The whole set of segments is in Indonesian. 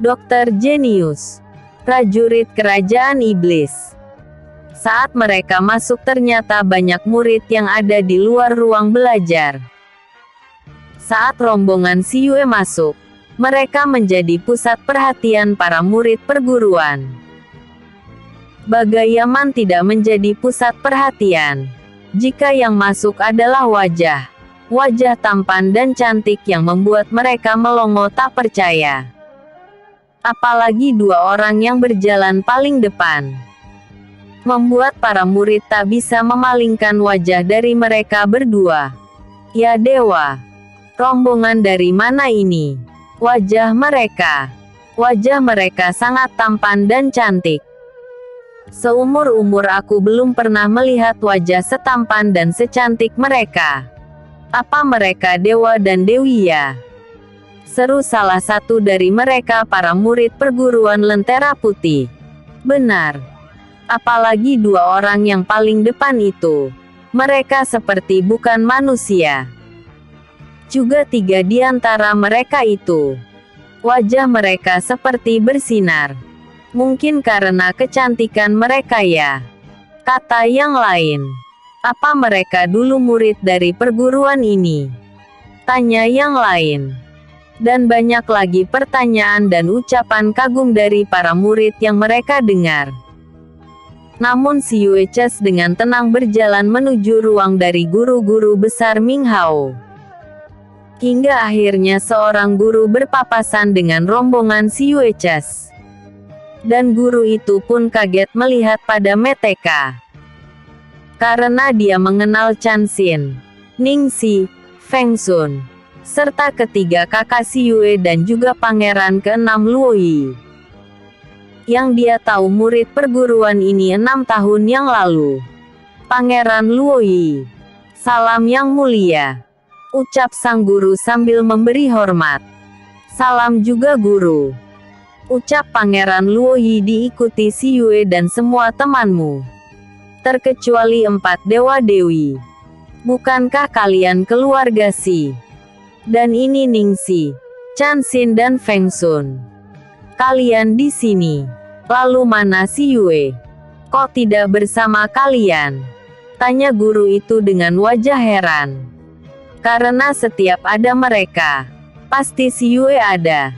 Dokter Jenius, prajurit kerajaan iblis. Saat mereka masuk ternyata banyak murid yang ada di luar ruang belajar. Saat rombongan Si Yue masuk, mereka menjadi pusat perhatian para murid perguruan. Bagaimana tidak menjadi pusat perhatian, jika yang masuk adalah wajah tampan dan cantik yang membuat mereka melongo tak percaya. Apalagi dua orang yang berjalan paling depan, membuat para murid tak bisa memalingkan wajah dari mereka berdua. Ya dewa, rombongan dari mana ini? Wajah mereka sangat tampan dan cantik. Seumur-umur aku belum pernah melihat wajah setampan dan secantik mereka. Apa mereka dewa dan dewi ya? Seru salah satu dari mereka para murid perguruan Lentera Putih. Benar. Apalagi dua orang yang paling depan itu. Mereka seperti bukan manusia. Juga tiga di antara mereka itu. Wajah mereka seperti bersinar. Mungkin karena kecantikan mereka ya. Kata yang lain. Apa mereka dulu murid dari perguruan ini? Tanya yang lain. Dan banyak lagi pertanyaan dan ucapan kagum dari para murid yang mereka dengar. Namun Si Yue Ches dengan tenang berjalan menuju ruang dari guru-guru besar Ming Hao. Hingga akhirnya seorang guru berpapasan dengan rombongan Si Yue Ches. Dan guru itu pun kaget melihat pada mereka. Karena dia mengenal Chan Xin, Ning Xi, Feng Sun, serta ketiga kakak Si Yue dan juga pangeran ke-6 Luo Yi. Yang dia tahu murid perguruan ini 6 tahun yang lalu. Pangeran Luo Yi. Salam yang mulia, ucap sang guru sambil memberi hormat. Salam juga guru, ucap pangeran Luo Yi diikuti Si Yue dan semua temanmu. Terkecuali 4 dewa-dewi. Bukankah kalian keluarga Si? Dan ini Ning Xi, Chan Xin dan Feng Sun. Kalian di sini. Lalu mana Si Yue? Kok tidak bersama kalian? Tanya guru itu dengan wajah heran. Karena setiap ada mereka, pasti Si Yue ada.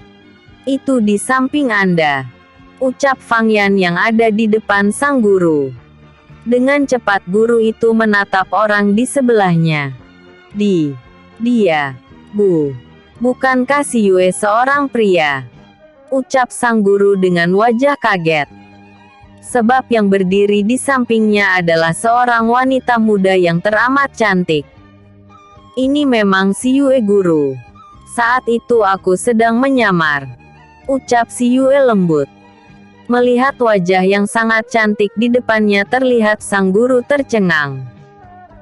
Itu di samping Anda, ucap Fang Yan yang ada di depan sang guru. Dengan cepat guru itu menatap orang di sebelahnya. Dia, bukankah Si Yue seorang pria? Ucap sang guru dengan wajah kaget. Sebab yang berdiri di sampingnya adalah seorang wanita muda yang teramat cantik. Ini memang Si Yue guru. Saat itu aku sedang menyamar, ucap Si Yue lembut. Melihat wajah yang sangat cantik di depannya terlihat sang guru tercengang.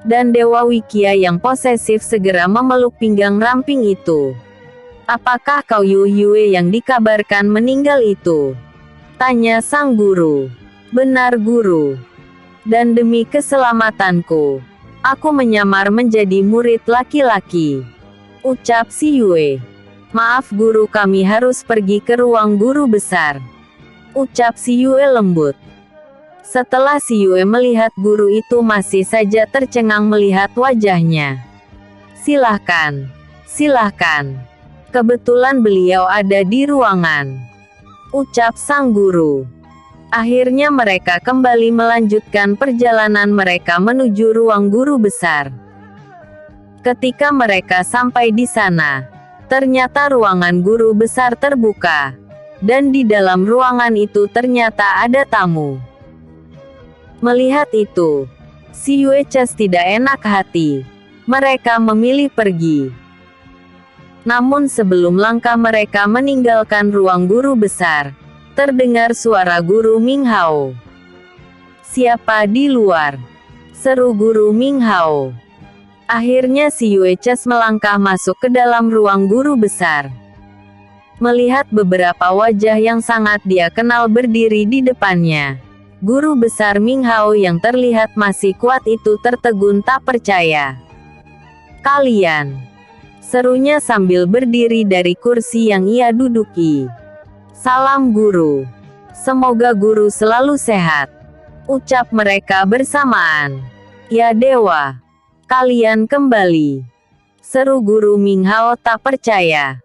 Dan Dewa Wikia yang posesif segera memeluk pinggang ramping itu. Apakah kau Yu Yue yang dikabarkan meninggal itu? Tanya sang guru. Benar guru. Dan demi keselamatanku, aku menyamar menjadi murid laki-laki, ucap Si Yue. Maaf guru, kami harus pergi ke ruang guru besar, ucap Si Yue lembut. Setelah Si Yue melihat guru itu masih saja tercengang melihat wajahnya. Silahkan. Kebetulan beliau ada di ruangan, ucap sang guru. Akhirnya mereka kembali melanjutkan perjalanan mereka menuju ruang guru besar. Ketika mereka sampai di sana, ternyata ruangan guru besar terbuka. Dan di dalam ruangan itu ternyata ada tamu. Melihat itu, Si Yue Ches tidak enak hati. Mereka memilih pergi. Namun sebelum langkah mereka meninggalkan ruang guru besar, terdengar suara guru Ming Hao. Siapa di luar? Seru guru Ming Hao. Akhirnya Si Yue Ches melangkah masuk ke dalam ruang guru besar. Melihat beberapa wajah yang sangat dia kenal berdiri di depannya, guru besar Ming Hao yang terlihat masih kuat itu tertegun tak percaya. Kalian, serunya sambil berdiri dari kursi yang ia duduki. Salam guru. Semoga guru selalu sehat. Ucap mereka bersamaan. Ya dewa, kalian kembali. Seru guru Minghao tak percaya.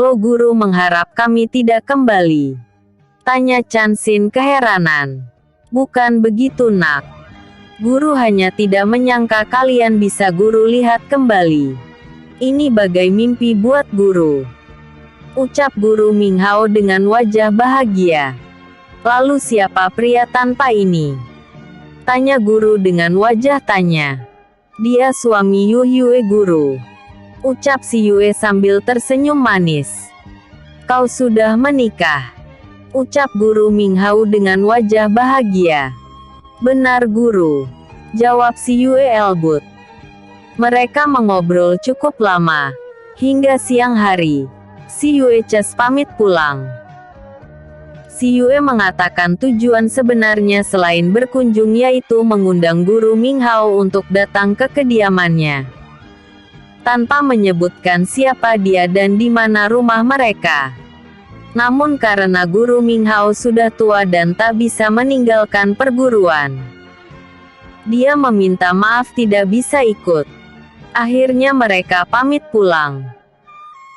Lo guru mengharap kami tidak kembali? Tanya Chanxin keheranan. Bukan begitu nak. Guru hanya tidak menyangka kalian bisa guru lihat kembali. Ini bagai mimpi buat guru. Ucap guru Minghao dengan wajah bahagia. Lalu siapa pria tanpa ini? Tanya guru dengan wajah tanya. Dia suami Yu Yue guru. Ucap si Yue sambil tersenyum manis. Kau sudah menikah? Ucap guru Minghao dengan wajah bahagia. Benar guru. Jawab si Yue lembut. Mereka mengobrol cukup lama. Hingga siang hari. Si Yue Ches pamit pulang. Si Yue mengatakan tujuan sebenarnya selain berkunjung yaitu mengundang guru Minghao untuk datang ke kediamannya. Tanpa menyebutkan siapa dia dan di mana rumah mereka. Namun karena guru Minghao sudah tua dan tak bisa meninggalkan perguruan, dia meminta maaf tidak bisa ikut. Akhirnya mereka pamit pulang.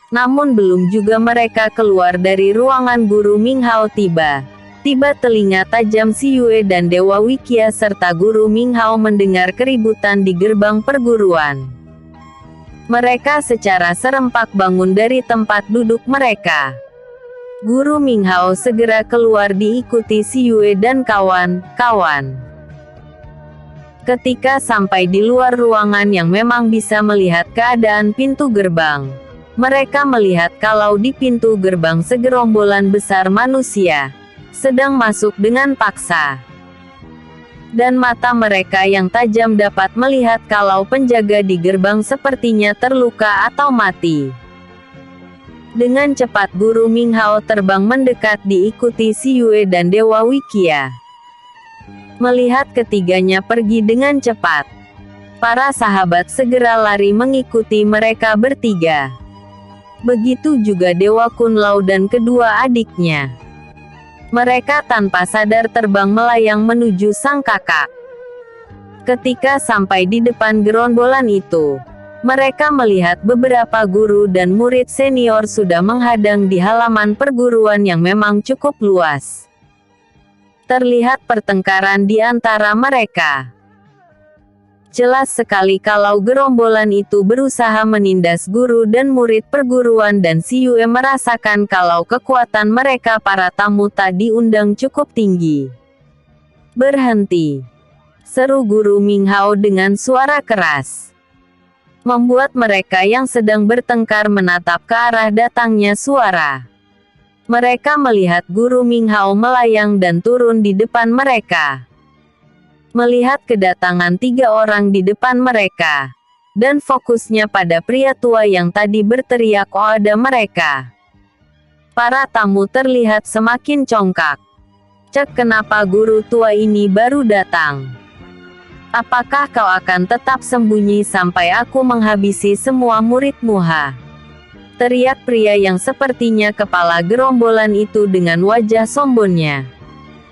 Namun belum juga mereka keluar dari ruangan guru Minghao tiba telinga tajam si Yue dan Dewa Wikia serta guru Minghao mendengar keributan di gerbang perguruan. Mereka secara serempak bangun dari tempat duduk mereka. Guru Minghao segera keluar diikuti si Yue dan kawan-kawan. Ketika sampai di luar ruangan yang memang bisa melihat keadaan pintu gerbang, mereka melihat kalau di pintu gerbang segerombolan besar manusia sedang masuk dengan paksa. Dan mata mereka yang tajam dapat melihat kalau penjaga di gerbang sepertinya terluka atau mati. Dengan cepat guru Minghao terbang mendekat diikuti si Yue dan Dewa Wikia. Melihat ketiganya pergi dengan cepat, para sahabat segera lari mengikuti mereka bertiga. Begitu juga Dewa Kunlao dan kedua adiknya. Mereka tanpa sadar terbang melayang menuju sang kakak. Ketika sampai di depan gerombolan itu, mereka melihat beberapa guru dan murid senior sudah menghadang di halaman perguruan yang memang cukup luas. Terlihat pertengkaran di antara mereka. Jelas sekali kalau gerombolan itu berusaha menindas guru dan murid perguruan dan si Yue merasakan kalau kekuatan mereka para tamu tak diundang cukup tinggi. Berhenti! Seru guru Minghao dengan suara keras. Membuat mereka yang sedang bertengkar menatap ke arah datangnya suara. Mereka melihat guru Minghao melayang dan turun di depan mereka. Melihat kedatangan 3 orang di depan mereka, dan fokusnya pada pria tua yang tadi berteriak "Oada mereka." Para tamu terlihat semakin congkak. Cek, kenapa guru tua ini baru datang? Apakah kau akan tetap sembunyi sampai aku menghabisi semua muridmu? Teriak pria yang sepertinya kepala gerombolan itu dengan wajah sombongnya.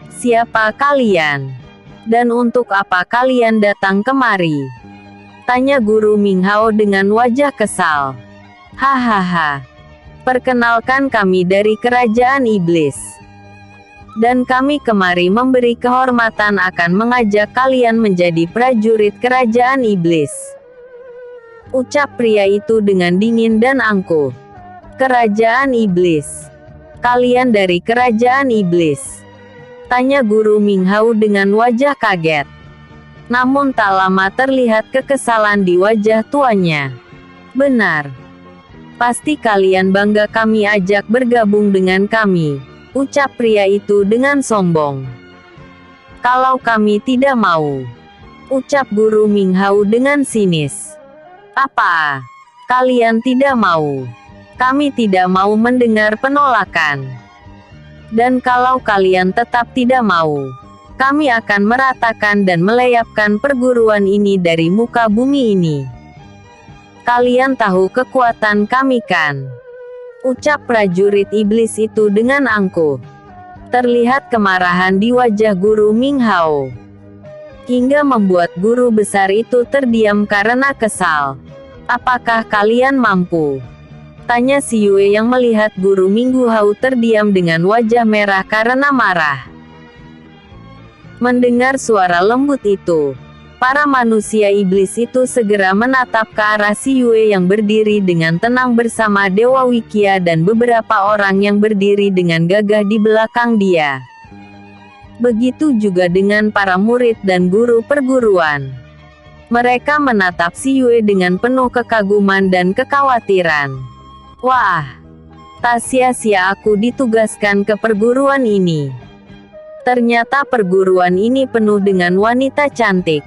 Siapa kalian? Dan untuk apa kalian datang kemari? Tanya guru Minghao dengan wajah kesal. Hahaha. Perkenalkan, kami dari kerajaan iblis. Dan kami kemari memberi kehormatan akan mengajak kalian menjadi prajurit kerajaan iblis. Ucap pria itu dengan dingin dan angkuh. Kerajaan iblis? Kalian dari kerajaan iblis? Tanya guru Minghao dengan wajah kaget. Namun tak lama terlihat kekesalan di wajah tuanya. Benar. Pasti kalian bangga kami ajak bergabung dengan kami, ucap pria itu dengan sombong. Kalau kami tidak mau, ucap guru Minghao dengan sinis. Apa? Kalian tidak mau? Kami tidak mau mendengar penolakan. Dan kalau kalian tetap tidak mau, kami akan meratakan dan melayapkan perguruan ini dari muka bumi ini. Kalian tahu kekuatan kami kan? ucap prajurit iblis itu dengan angkuh. Terlihat kemarahan di wajah guru Ming Hao, hingga membuat guru besar itu terdiam karena kesal. Apakah kalian mampu? Tanya si Yue yang melihat guru Minggu Hao terdiam dengan wajah merah karena marah. Mendengar suara lembut itu, para manusia iblis itu segera menatap ke arah si Yue yang berdiri dengan tenang bersama Dewa Wikia dan beberapa orang yang berdiri dengan gagah di belakang dia. Begitu juga dengan para murid dan guru perguruan. Mereka menatap si Yue dengan penuh kekaguman dan kekhawatiran. Wah, tak sia-sia aku ditugaskan ke perguruan ini. Ternyata perguruan ini penuh dengan wanita cantik.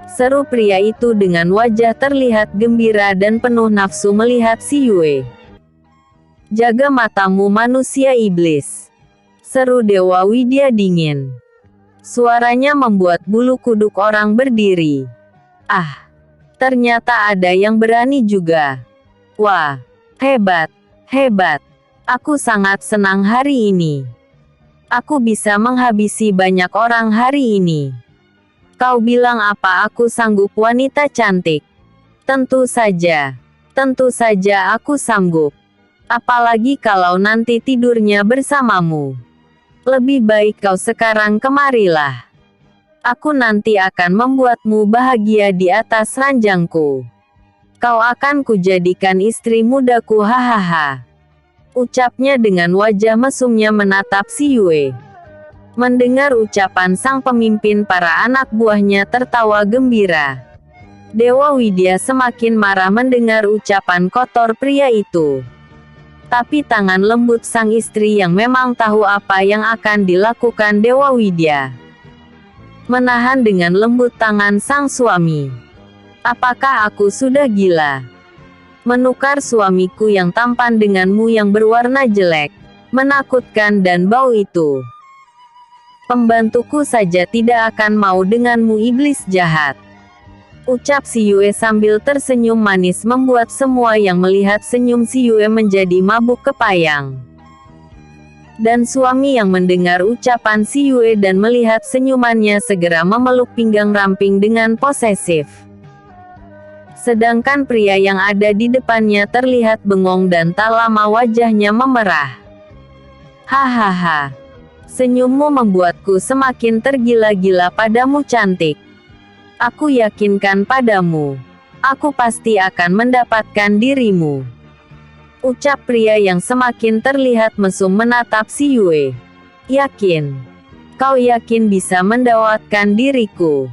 Seru pria itu dengan wajah terlihat gembira dan penuh nafsu melihat si Yue. Jaga matamu manusia iblis, seru Dewa Widya dingin. Suaranya membuat bulu kuduk orang berdiri. Ah, ternyata ada yang berani juga. Wah, hebat, hebat. Aku sangat senang hari ini. Aku bisa menghabisi banyak orang hari ini. Kau bilang apa aku sanggup wanita cantik? Tentu saja aku sanggup. Apalagi kalau nanti tidurnya bersamamu. Lebih baik kau sekarang kemarilah. Aku nanti akan membuatmu bahagia di atas ranjangku. Kau akan kujadikan istri mudaku, hahaha. Ucapnya dengan wajah mesumnya menatap si Yue. Mendengar ucapan sang pemimpin, para anak buahnya tertawa gembira. Dewa Widya semakin marah mendengar ucapan kotor pria itu. Tapi tangan lembut sang istri yang memang tahu apa yang akan dilakukan Dewa Widya menahan dengan lembut tangan sang suami. Apakah aku sudah gila? Menukar suamiku yang tampan denganmu yang berwarna jelek, menakutkan dan bau itu. Pembantuku saja tidak akan mau denganmu, iblis jahat. Ucap si Yue sambil tersenyum manis membuat semua yang melihat senyum si Yue menjadi mabuk kepayang. Dan suami yang mendengar ucapan si Yue dan melihat senyumannya segera memeluk pinggang ramping dengan posesif. Sedangkan pria yang ada di depannya terlihat bengong dan tak lama wajahnya memerah. Hahaha. Senyummu membuatku semakin tergila-gila padamu cantik. Aku yakinkan padamu. Aku pasti akan mendapatkan dirimu. Ucap pria yang semakin terlihat mesum menatap si Yue. Yakin? Kau yakin bisa mendapatkan diriku?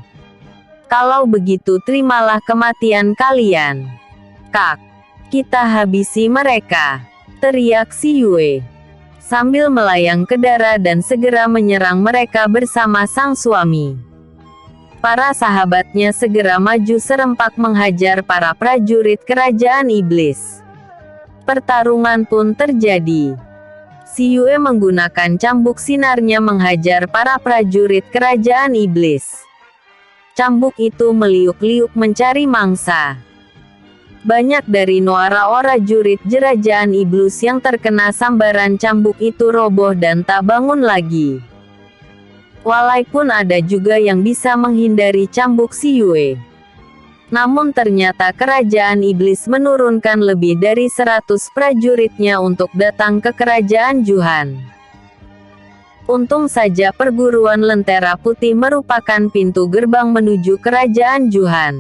Kalau begitu terimalah kematian kalian. Kak, kita habisi mereka, teriak si Yue. Sambil melayang ke darah dan segera menyerang mereka bersama sang suami. Para sahabatnya segera maju serempak menghajar para prajurit kerajaan iblis. Pertarungan pun terjadi. Si Yue menggunakan cambuk sinarnya menghajar para prajurit kerajaan iblis. Cambuk itu meliuk-liuk mencari mangsa. Banyak dari para prajurit kerajaan iblis yang terkena sambaran cambuk itu roboh dan tak bangun lagi. Walaupun ada juga yang bisa menghindari cambuk si Yue. Namun ternyata kerajaan iblis menurunkan lebih dari 100 prajuritnya untuk datang ke kerajaan Juhan. Untung saja perguruan Lentera Putih merupakan pintu gerbang menuju kerajaan Juhan.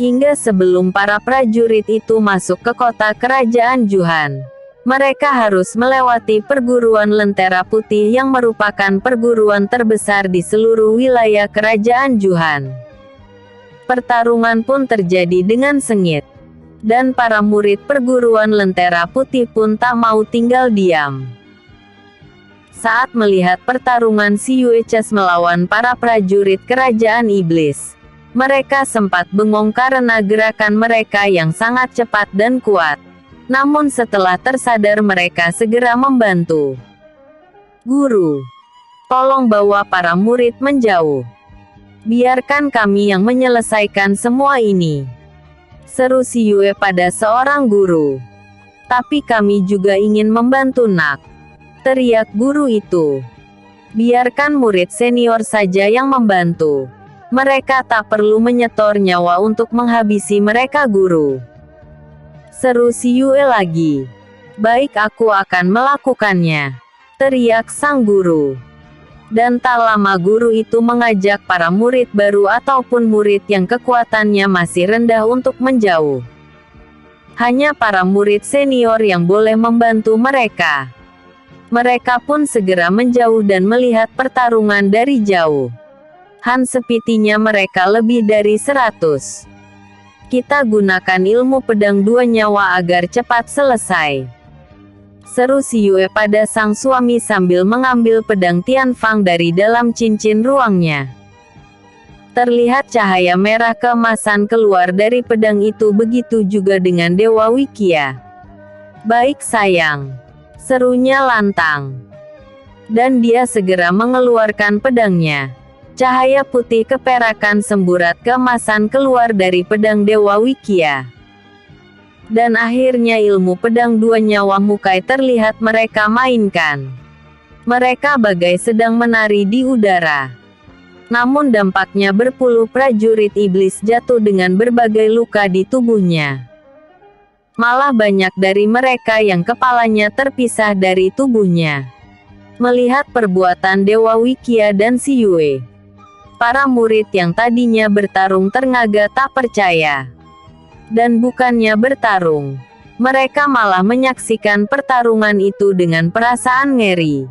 Hingga sebelum para prajurit itu masuk ke kota kerajaan Juhan, mereka harus melewati perguruan Lentera Putih yang merupakan perguruan terbesar di seluruh wilayah kerajaan Juhan. Pertarungan pun terjadi dengan sengit. Dan para murid perguruan Lentera Putih pun tak mau tinggal diam. Saat melihat pertarungan si Yue Ches melawan para prajurit kerajaan iblis, mereka sempat bengong karena gerakan mereka yang sangat cepat dan kuat. Namun setelah tersadar mereka segera membantu. Guru, tolong bawa para murid menjauh. Biarkan kami yang menyelesaikan semua ini, seru si Yue pada seorang guru. Tapi kami juga ingin membantu nak, teriak guru itu. Biarkan murid senior saja yang membantu. Mereka tak perlu menyetor nyawa untuk menghabisi mereka guru. Seru si Yue lagi. Baik, aku akan melakukannya, teriak sang guru. Dan tak lama guru itu mengajak para murid baru ataupun murid yang kekuatannya masih rendah untuk menjauh. Hanya para murid senior yang boleh membantu mereka. Mereka pun segera menjauh dan melihat pertarungan dari jauh. Sepertinya mereka lebih dari 100. Kita gunakan ilmu pedang 2 nyawa agar cepat selesai, seru si Yue pada sang suami sambil mengambil pedang Tianfang dari dalam cincin ruangnya. Terlihat cahaya merah keemasan keluar dari pedang itu, begitu juga dengan Dewa Wikia. Baik sayang, serunya lantang. Dan dia segera mengeluarkan pedangnya. Cahaya putih keperakan semburat keemasan keluar dari pedang Dewa Wikia. Dan akhirnya ilmu pedang 2 nyawa Mukai terlihat mereka mainkan. Mereka bagai sedang menari di udara. Namun dampaknya berpuluh prajurit iblis jatuh dengan berbagai luka di tubuhnya. Malah banyak dari mereka yang kepalanya terpisah dari tubuhnya. Melihat perbuatan Dewa Wikia dan si Yue, para murid yang tadinya bertarung ternganga tak percaya. Dan bukannya bertarung, mereka malah menyaksikan pertarungan itu dengan perasaan ngeri.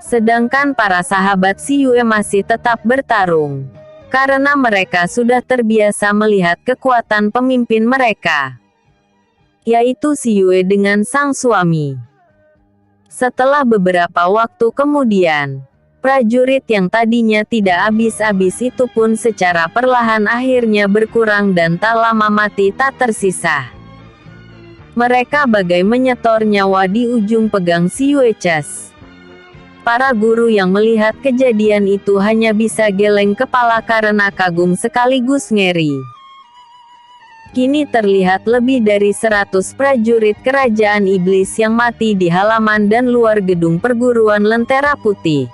Sedangkan para sahabat si Yue masih tetap bertarung, karena mereka sudah terbiasa melihat kekuatan pemimpin mereka, yaitu si Yue dengan sang suami. Setelah beberapa waktu kemudian, prajurit yang tadinya tidak habis-habis itu pun secara perlahan akhirnya berkurang dan tak lama mati tak tersisa. Mereka bagai menyetor nyawa di ujung pegang si Yue Chas. Para guru yang melihat kejadian itu hanya bisa geleng kepala karena kagum sekaligus ngeri. Kini terlihat lebih dari 100 prajurit kerajaan iblis yang mati di halaman dan luar gedung perguruan Lentera Putih.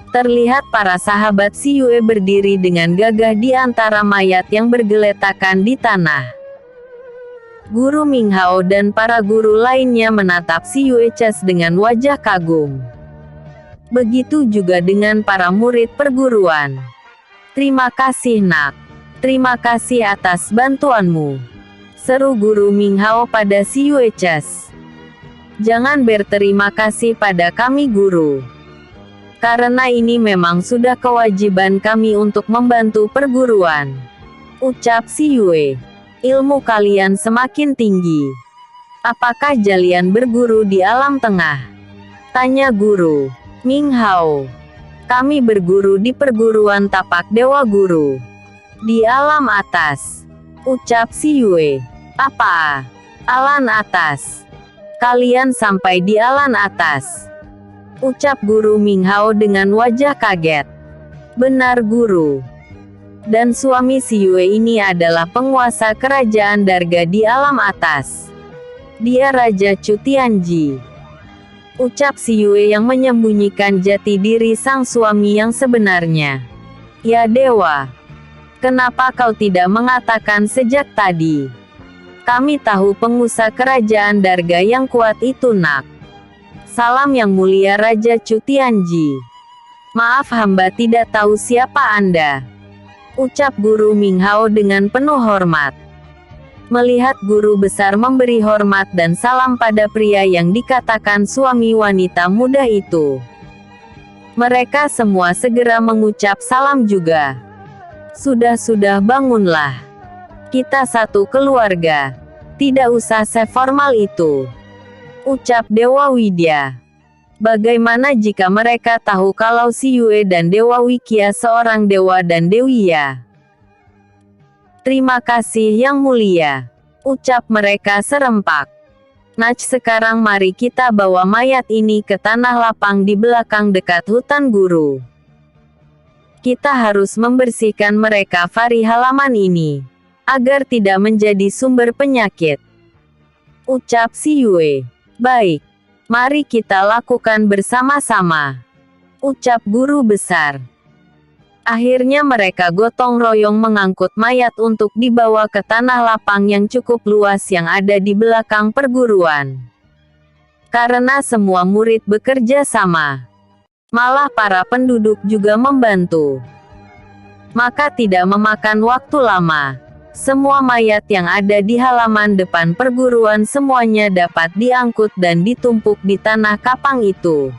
Terlihat para sahabat si Yue berdiri dengan gagah di antara mayat yang bergeletakan di tanah. Guru Minghao dan para guru lainnya menatap si Yue Chas dengan wajah kagum. Begitu juga dengan para murid perguruan. Terima kasih nak. Terima kasih atas bantuanmu, seru guru Minghao pada si Yue Chas. Jangan berterima kasih pada kami guru. Karena ini memang sudah kewajiban kami untuk membantu perguruan, ucap si Yue. Ilmu kalian semakin tinggi. Apakah kalian berguru di alam tengah? Tanya guru Minghao. Kami berguru di perguruan tapak dewa guru. Di alam atas, ucap si Yue. Apa? Alam atas? Kalian sampai di alam atas? Ucap guru Minghao dengan wajah kaget. Benar guru. Dan suami si Yue ini adalah penguasa kerajaan Darga di alam atas. Dia Raja Chu Tianji. Ucap si Yue yang menyembunyikan jati diri sang suami yang sebenarnya. Ya dewa, kenapa kau tidak mengatakan sejak tadi? Kami tahu penguasa kerajaan Darga yang kuat itu nak. Salam yang mulia Raja Chu Tianji. Maaf hamba tidak tahu siapa Anda, ucap guru Minghao dengan penuh hormat. Melihat guru besar memberi hormat dan salam pada pria yang dikatakan suami wanita muda itu, mereka semua segera mengucap salam juga. Sudah bangunlah. Kita satu keluarga. Tidak usah seformal itu, ucap Dewa Widya. Bagaimana jika mereka tahu kalau si Yue dan Dewa Wikia seorang dewa dan dewiya? Terima kasih yang mulia, ucap mereka serempak. Nah sekarang mari kita bawa mayat ini ke tanah lapang di belakang dekat hutan guru. Kita harus membersihkan mereka vari halaman ini, agar tidak menjadi sumber penyakit. ucap Si Yue. Baik, mari kita lakukan bersama-sama, ucap guru besar. Akhirnya mereka gotong royong mengangkut mayat untuk dibawa ke tanah lapang yang cukup luas yang ada di belakang perguruan. Karena semua murid bekerja sama, malah para penduduk juga membantu. Maka tidak memakan waktu lama, semua mayat yang ada di halaman depan perguruan semuanya dapat diangkut dan ditumpuk di tanah kapang itu.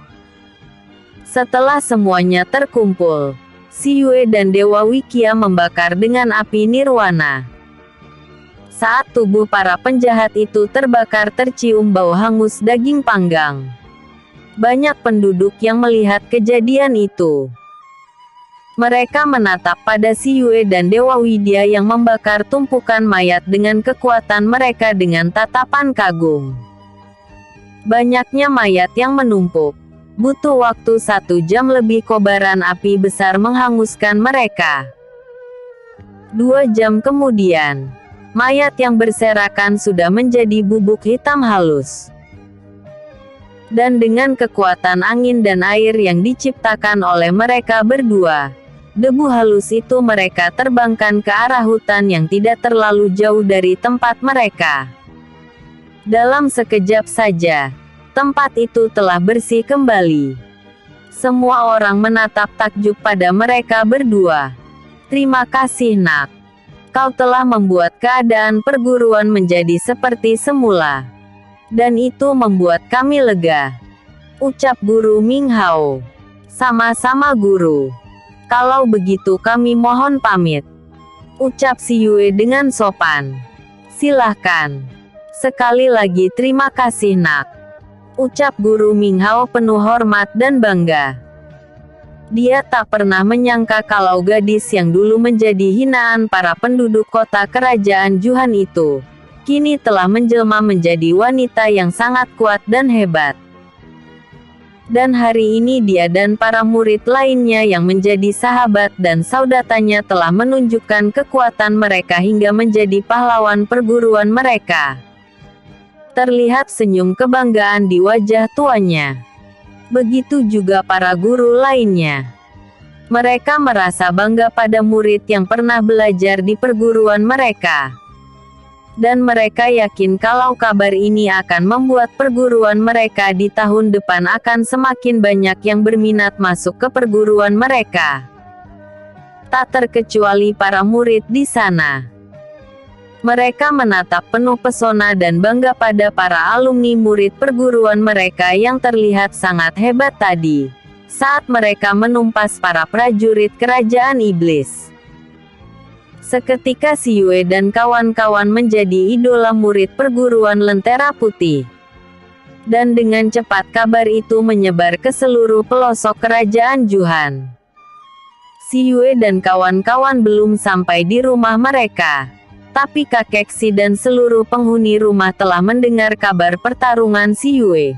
Setelah semuanya terkumpul, Si Yue dan Dewa Wikia membakar dengan api nirwana. Saat tubuh para penjahat itu terbakar tercium bau hangus daging panggang. Banyak penduduk yang melihat kejadian itu. Mereka menatap pada Si Yue dan Dewa Widya yang membakar tumpukan mayat dengan kekuatan mereka dengan tatapan kagum. Banyaknya mayat yang menumpuk. Butuh waktu 1 jam lebih kobaran api besar menghanguskan mereka. 2 jam kemudian, mayat yang berserakan sudah menjadi bubuk hitam halus. Dan dengan kekuatan angin dan air yang diciptakan oleh mereka berdua, debu halus itu mereka terbangkan ke arah hutan yang tidak terlalu jauh dari tempat mereka. Dalam sekejap saja, tempat itu telah bersih kembali. Semua orang menatap takjub pada mereka berdua. Terima kasih nak. Kau telah membuat keadaan perguruan menjadi seperti semula. Dan itu membuat kami lega, ucap Guru Ming Hao. Sama-sama guru. Kalau begitu kami mohon pamit, ucap Si Yue dengan sopan. Silahkan. Sekali lagi terima kasih nak, ucap Guru Ming Hao penuh hormat dan bangga. Dia tak pernah menyangka kalau gadis yang dulu menjadi hinaan para penduduk kota kerajaan Juhan itu, kini telah menjelma menjadi wanita yang sangat kuat dan hebat. Dan hari ini dia dan para murid lainnya yang menjadi sahabat dan saudatanya telah menunjukkan kekuatan mereka hingga menjadi pahlawan perguruan mereka. Terlihat senyum kebanggaan di wajah tuanya. Begitu juga para guru lainnya. Mereka merasa bangga pada murid yang pernah belajar di perguruan mereka. Dan mereka yakin kalau kabar ini akan membuat perguruan mereka di tahun depan akan semakin banyak yang berminat masuk ke perguruan mereka. Tak terkecuali para murid di sana. Mereka menatap penuh pesona dan bangga pada para alumni murid perguruan mereka yang terlihat sangat hebat tadi, saat mereka menumpas para prajurit kerajaan iblis. Seketika Si Yue dan kawan-kawan menjadi idola murid perguruan Lentera Putih. Dan dengan cepat kabar itu menyebar ke seluruh pelosok kerajaan Juhan. Si Yue dan kawan-kawan belum sampai di rumah mereka. Tapi kakek Si dan seluruh penghuni rumah telah mendengar kabar pertarungan Si Yue.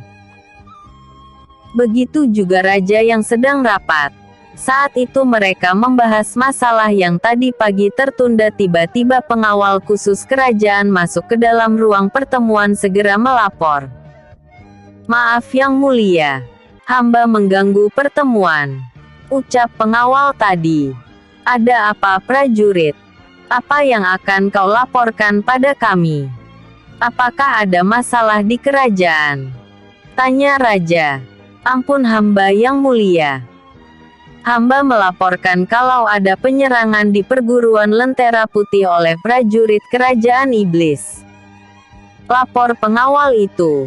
Begitu juga raja yang sedang rapat. Saat itu mereka membahas masalah yang tadi pagi tertunda. Tiba-tiba pengawal khusus kerajaan masuk ke dalam ruang pertemuan segera melapor. Maaf yang mulia, hamba mengganggu pertemuan, ucap pengawal tadi. Ada apa prajurit? Apa yang akan kau laporkan pada kami? Apakah ada masalah di kerajaan? Tanya raja. Ampun hamba yang mulia. Hamba melaporkan kalau ada penyerangan di perguruan Lentera Putih oleh prajurit kerajaan iblis. Lapor pengawal itu.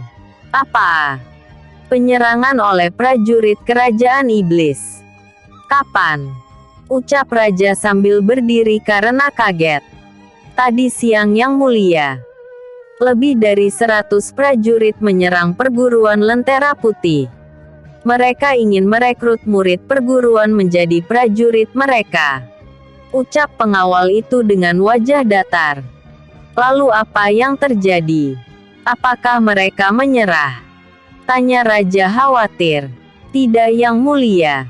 Apa? Penyerangan oleh prajurit kerajaan iblis. Kapan? Ucap raja sambil berdiri karena kaget. Tadi siang yang mulia. Lebih dari 100 prajurit menyerang perguruan Lentera Putih. Mereka ingin merekrut murid perguruan menjadi prajurit mereka. Ucap pengawal itu dengan wajah datar. Lalu apa yang terjadi? Apakah mereka menyerah? Tanya raja khawatir. Tidak yang mulia.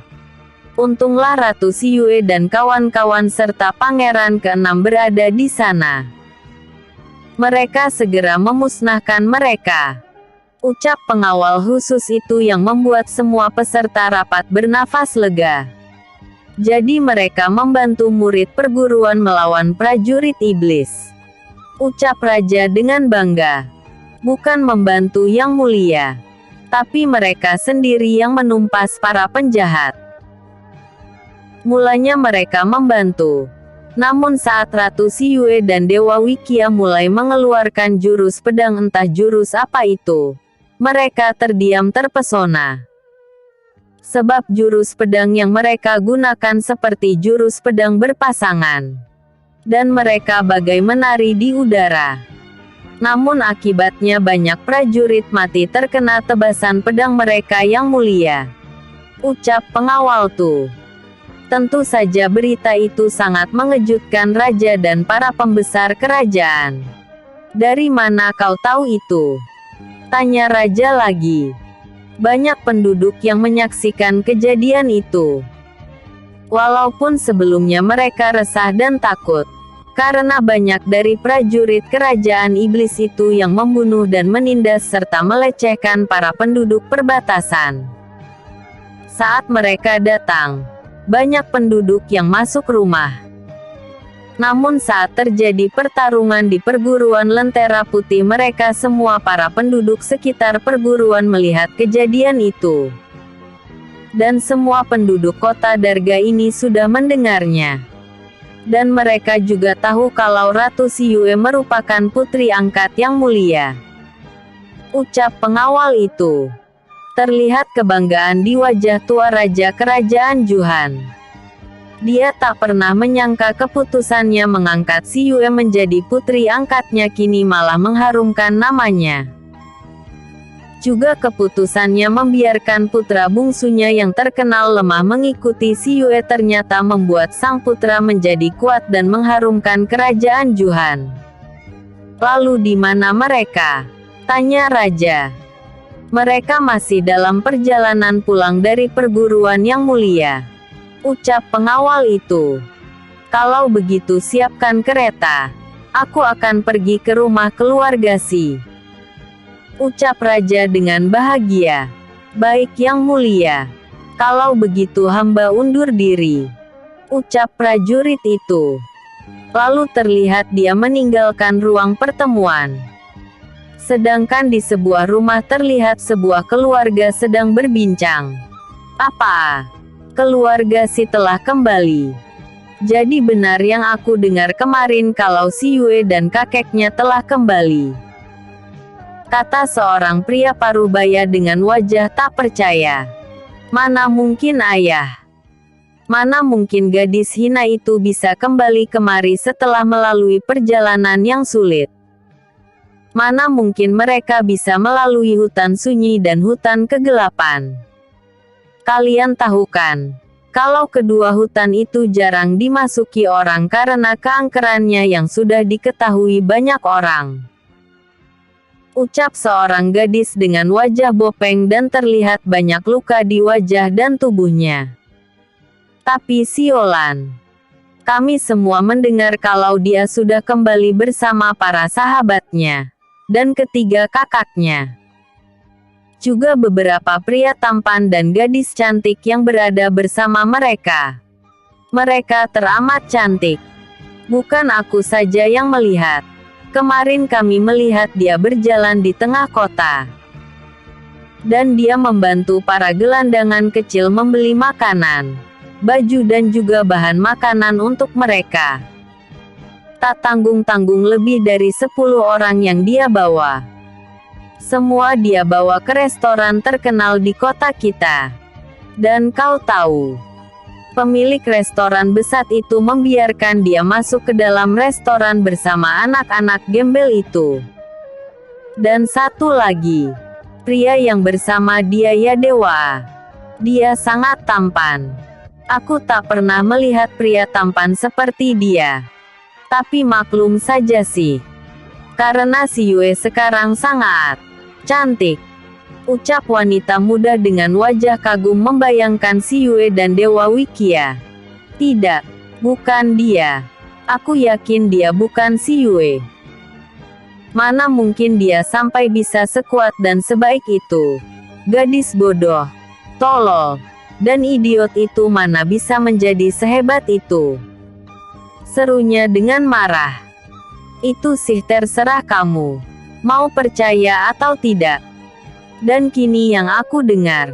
Untunglah Ratu Si Yue dan kawan-kawan serta Pangeran ke-6 berada di sana. Mereka segera memusnahkan mereka. Ucap pengawal khusus itu yang membuat semua peserta rapat bernafas lega. Jadi mereka membantu murid perguruan melawan prajurit iblis. Ucap raja dengan bangga. Bukan membantu yang mulia, tapi mereka sendiri yang menumpas para penjahat. Mulanya mereka membantu. Namun saat Ratu Xiyue dan Dewa Wikia mulai mengeluarkan jurus pedang entah jurus apa itu, mereka terdiam terpesona. Sebab jurus pedang yang mereka gunakan seperti jurus pedang berpasangan. Dan mereka bagai menari di udara. Namun akibatnya banyak prajurit mati terkena tebasan pedang mereka yang mulia. Ucap pengawal Tu. Tentu saja berita itu sangat mengejutkan raja dan para pembesar kerajaan. Dari mana kau tahu itu? Tanya raja lagi. Banyak penduduk yang menyaksikan kejadian itu. Walaupun sebelumnya mereka resah dan takut, karena banyak dari prajurit kerajaan iblis itu yang membunuh dan menindas serta melecehkan para penduduk perbatasan. Saat mereka datang, banyak penduduk yang masuk rumah. Namun saat terjadi pertarungan di perguruan Lentera Putih, mereka semua para penduduk sekitar perguruan melihat kejadian itu. Dan semua penduduk kota Darga ini sudah mendengarnya. Dan mereka juga tahu kalau Ratu Xiyue merupakan putri angkat yang mulia. Ucap pengawal itu. Terlihat kebanggaan di wajah tua raja kerajaan Juhan. Dia tak pernah menyangka keputusannya mengangkat Xiyue menjadi putri angkatnya kini malah mengharumkan namanya. Juga keputusannya membiarkan putra bungsunya yang terkenal lemah mengikuti Xiyue ternyata membuat sang putra menjadi kuat dan mengharumkan kerajaan Juhan. Lalu di mana mereka? Tanya raja. Mereka masih dalam perjalanan pulang dari perguruan yang mulia. Ucap pengawal itu. Kalau begitu siapkan kereta. Aku akan pergi ke rumah keluarga Si. Ucap raja dengan bahagia. Baik yang mulia. Kalau begitu hamba undur diri. Ucap prajurit itu. Lalu terlihat dia meninggalkan ruang pertemuan. Sedangkan di sebuah rumah terlihat sebuah keluarga sedang berbincang. Apa? Keluarga Si telah kembali. Jadi benar yang aku dengar kemarin kalau Xiyue dan kakeknya telah kembali. Kata seorang pria parubaya dengan wajah tak percaya. Mana mungkin ayah? Mana mungkin gadis hina itu bisa kembali kemari setelah melalui perjalanan yang sulit? Mana mungkin mereka bisa melalui hutan sunyi dan hutan kegelapan? Kalian tahu kan, kalau kedua hutan itu jarang dimasuki orang karena keangkerannya yang sudah diketahui banyak orang. Ucap seorang gadis dengan wajah bopeng dan terlihat banyak luka di wajah dan tubuhnya. Tapi Siolan, kami semua mendengar kalau dia sudah kembali bersama para sahabatnya, dan ketiga kakaknya. Juga beberapa pria tampan dan gadis cantik yang berada bersama mereka. Mereka teramat cantik. Bukan aku saja yang melihat. Kemarin kami melihat dia berjalan di tengah kota. Dan dia membantu para gelandangan kecil membeli makanan, baju dan juga bahan makanan untuk mereka. Tak tanggung-tanggung lebih dari 10 orang yang dia bawa. Semua dia bawa ke restoran terkenal di kota kita. Dan kau tahu, pemilik restoran besar itu membiarkan dia masuk ke dalam restoran bersama anak-anak gembel itu. Dan satu lagi, pria yang bersama dia ya dewa. Dia sangat tampan. Aku tak pernah melihat pria tampan seperti dia. Tapi maklum saja sih. Karena Xiyue sekarang sangat cantik. Ucap wanita muda dengan wajah kagum membayangkan Xiyue dan Dewa Wikia. Tidak, bukan dia. Aku yakin dia bukan Xiyue. Mana mungkin dia sampai bisa sekuat dan sebaik itu. Gadis bodoh, tolol, dan idiot itu mana bisa menjadi sehebat itu. Serunya dengan marah. Itu sih terserah kamu. Mau percaya atau tidak. Dan kini yang aku dengar.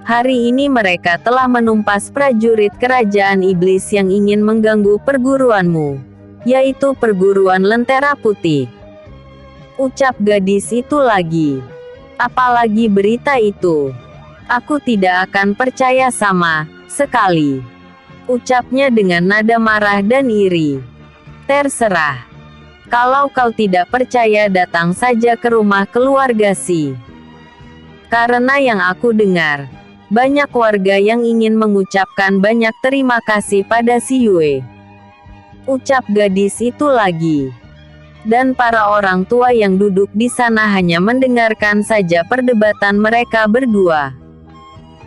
Hari ini mereka telah menumpas prajurit kerajaan iblis yang ingin mengganggu perguruanmu. Yaitu perguruan Lentera Putih. Ucap gadis itu lagi. Apalagi berita itu. Aku tidak akan percaya sama sekali. Ucapnya dengan nada marah dan iri. Terserah. Kalau kau tidak percaya datang saja ke rumah keluarga Si. Karena yang aku dengar. Banyak warga yang ingin mengucapkan banyak terima kasih pada si Yue. Ucap gadis itu lagi. Dan para orang tua yang duduk di sana hanya mendengarkan saja perdebatan mereka berdua.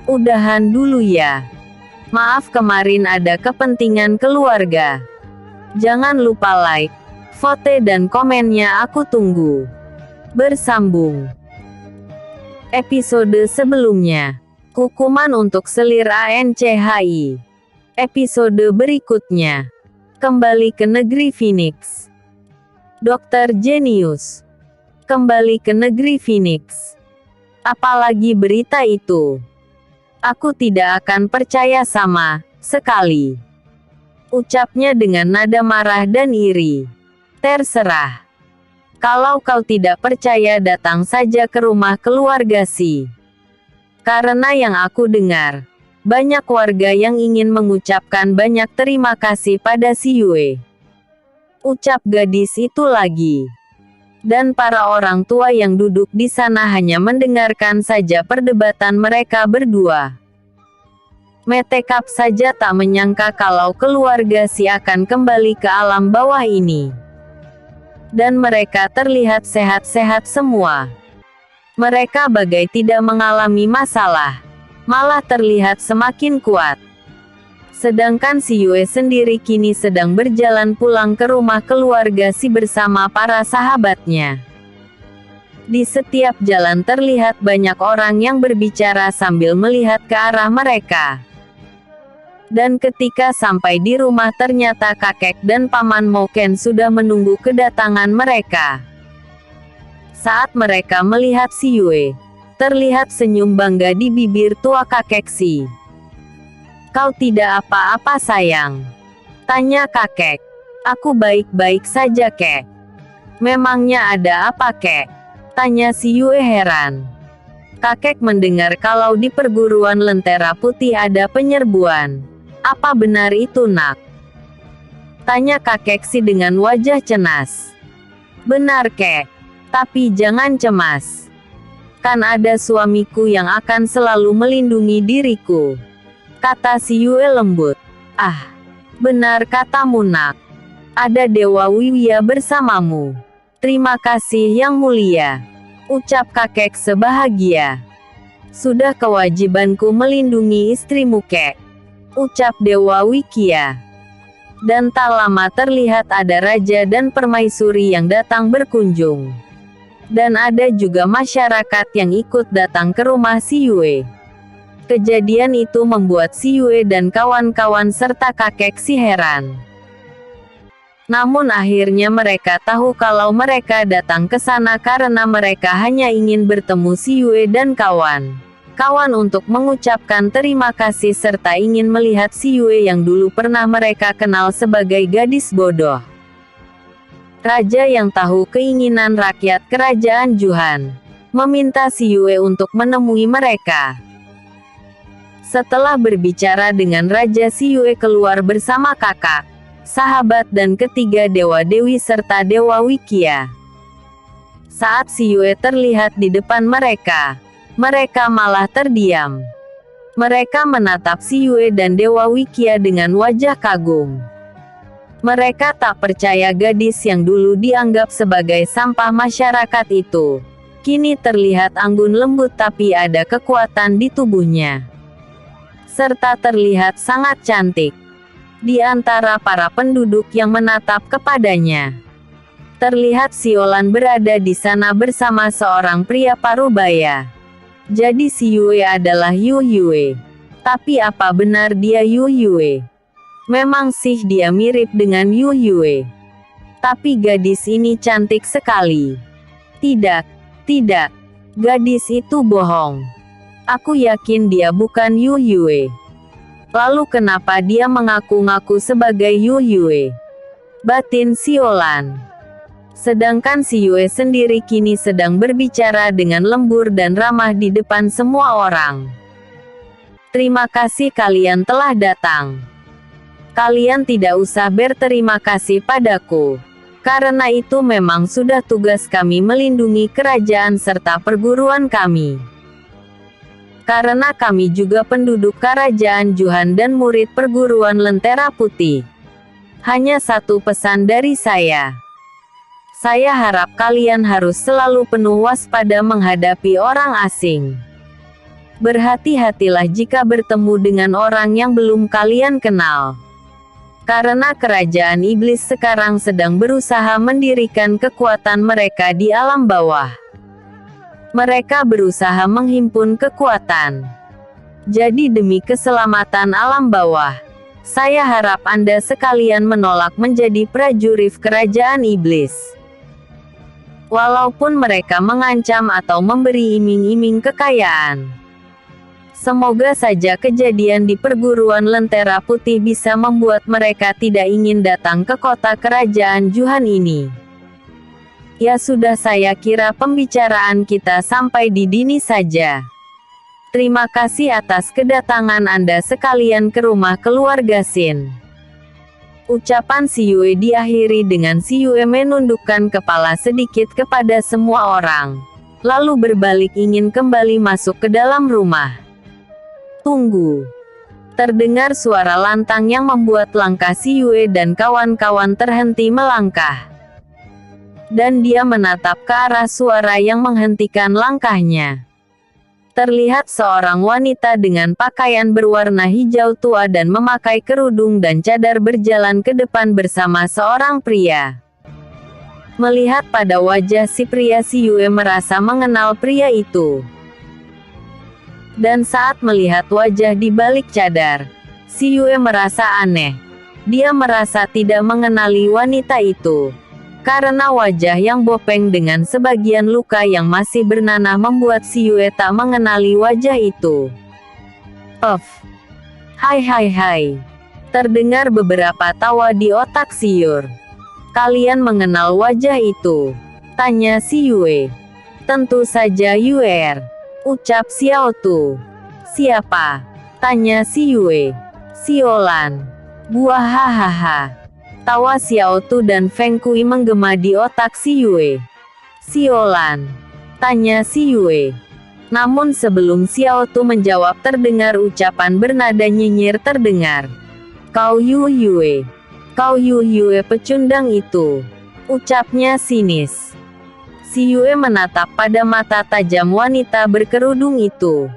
Udahan dulu ya. Maaf kemarin ada kepentingan keluarga. Jangan lupa like, vote dan komennya aku tunggu. Bersambung. Episode sebelumnya. Hukuman untuk selir ANCHI. Episode berikutnya. Kembali ke negeri Phoenix. Dokter Jenius. Kembali ke negeri Phoenix. Apalagi berita itu. Aku tidak akan percaya sama sekali. Ucapnya dengan nada marah dan iri. Terserah. Kalau kau tidak percaya datang saja ke rumah keluarga Si. Karena yang aku dengar, banyak warga yang ingin mengucapkan banyak terima kasih pada si Yue. Ucap gadis itu lagi. Dan para orang tua yang duduk di sana hanya mendengarkan saja perdebatan mereka berdua. Metekap saja tak menyangka kalau keluarga Si akan kembali ke alam bawah ini. Dan mereka terlihat sehat-sehat semua. Mereka bagai tidak mengalami masalah. Malah terlihat semakin kuat. Sedangkan si Yue sendiri kini sedang berjalan pulang ke rumah keluarga Si bersama para sahabatnya. Di setiap jalan terlihat banyak orang yang berbicara sambil melihat ke arah mereka. Dan ketika sampai di rumah ternyata kakek dan paman Moken sudah menunggu kedatangan mereka. Saat mereka melihat si Yue, terlihat senyum bangga di bibir tua kakek Si. Kau tidak apa-apa sayang? Tanya kakek. Aku baik-baik saja kek. Memangnya ada apa kek? Tanya si Yue heran. Kakek mendengar kalau di perguruan Lentera Putih ada penyerbuan. Apa benar itu nak? Tanya kakek Si dengan wajah cemas. Benar kek. Tapi jangan cemas. Kan ada suamiku yang akan selalu melindungi diriku. Kata si Yue lembut. Ah, benar katamu nak. Ada Dewa Wiwia bersamamu. Terima kasih yang mulia. Ucap kakek sebahagia. Sudah kewajibanku melindungi istrimu kek. Ucap Dewa Wikia. Dan tak lama terlihat ada raja dan permaisuri yang datang berkunjung. Dan ada juga masyarakat yang ikut datang ke rumah si Yue. Kejadian itu membuat si Yue dan kawan-kawan serta kakek Si heran. Namun akhirnya mereka tahu kalau mereka datang ke sana karena mereka hanya ingin bertemu si Yue dan kawan-kawan untuk mengucapkan terima kasih serta ingin melihat si Yue yang dulu pernah mereka kenal sebagai gadis bodoh. Raja yang tahu keinginan rakyat kerajaan Juhan, meminta si Yue untuk menemui mereka. Setelah berbicara dengan Raja, si Yue keluar bersama kakak, sahabat dan ketiga dewa-dewi serta Dewa Wikia. Saat si Yue terlihat di depan mereka, mereka malah terdiam. Mereka menatap si Yue dan Dewa Wikia dengan wajah kagum. Mereka tak percaya gadis yang dulu dianggap sebagai sampah masyarakat itu. Kini terlihat anggun lembut tapi ada kekuatan di tubuhnya. Serta terlihat sangat cantik. Di antara para penduduk yang menatap kepadanya. Terlihat Siolan berada di sana bersama seorang pria parubaya. Jadi si Yue adalah Yu Yue. Tapi apa benar dia Yu Yue? Memang sih dia mirip dengan Yu Yue. Tapi gadis ini cantik sekali. Tidak, tidak. Gadis itu bohong. Aku yakin dia bukan Yu Yue. Lalu kenapa dia mengaku-ngaku sebagai Yu Yue? Batin Siolan. Sedangkan si Yue sendiri kini sedang berbicara dengan lembur dan ramah di depan semua orang. Terima kasih kalian telah datang. Kalian tidak usah berterima kasih padaku. Karena itu memang sudah tugas kami melindungi kerajaan serta perguruan kami. Karena kami juga penduduk kerajaan Juhan dan murid perguruan Lentera Putih. Hanya satu pesan dari saya. Saya harap kalian harus selalu penuh waspada menghadapi orang asing. Berhati-hatilah jika bertemu dengan orang yang belum kalian kenal. Karena kerajaan iblis sekarang sedang berusaha mendirikan kekuatan mereka di alam bawah. Mereka berusaha menghimpun kekuatan. Jadi demi keselamatan alam bawah, saya harap Anda sekalian menolak menjadi prajurit kerajaan iblis. Walaupun mereka mengancam atau memberi iming-iming kekayaan. Semoga saja kejadian di perguruan Lentera Putih bisa membuat mereka tidak ingin datang ke kota kerajaan Juhan ini. Ya sudah, saya kira pembicaraan kita sampai di sini saja. Terima kasih atas kedatangan Anda sekalian ke rumah keluarga Sin. Ucapan si Yue diakhiri dengan si Yue menundukkan kepala sedikit kepada semua orang. Lalu berbalik ingin kembali masuk ke dalam rumah. Tunggu. Terdengar suara lantang yang membuat langkah si Yue dan kawan-kawan terhenti melangkah. Dan dia menatap ke arah suara yang menghentikan langkahnya. Terlihat seorang wanita dengan pakaian berwarna hijau tua dan memakai kerudung dan cadar berjalan ke depan bersama seorang pria. Melihat pada wajah si pria, si Yue merasa mengenal pria itu. Dan saat melihat wajah di balik cadar, si Yue merasa aneh. Dia merasa tidak mengenali wanita itu. Karena wajah yang bopeng dengan sebagian luka yang masih bernanah membuat si Yue tak mengenali wajah itu. Hai. Terdengar beberapa tawa di otak si Yue. Kalian mengenal wajah itu? Tanya si Yue. Tentu saja Yue, ucap Xiao Tu. Siapa? Tanya si Yue. Siolan. Buah hahaha. Tawa Xiao Tu dan Feng Kui menggema di otak si Yue. Siolan? Tanya si Yue. Namun sebelum Xiao Tu menjawab terdengar ucapan bernada nyinyir terdengar. Kau Yu Yue. Kau Yu Yue pecundang itu. Ucapnya sinis. Si Yue menatap pada mata tajam wanita berkerudung itu.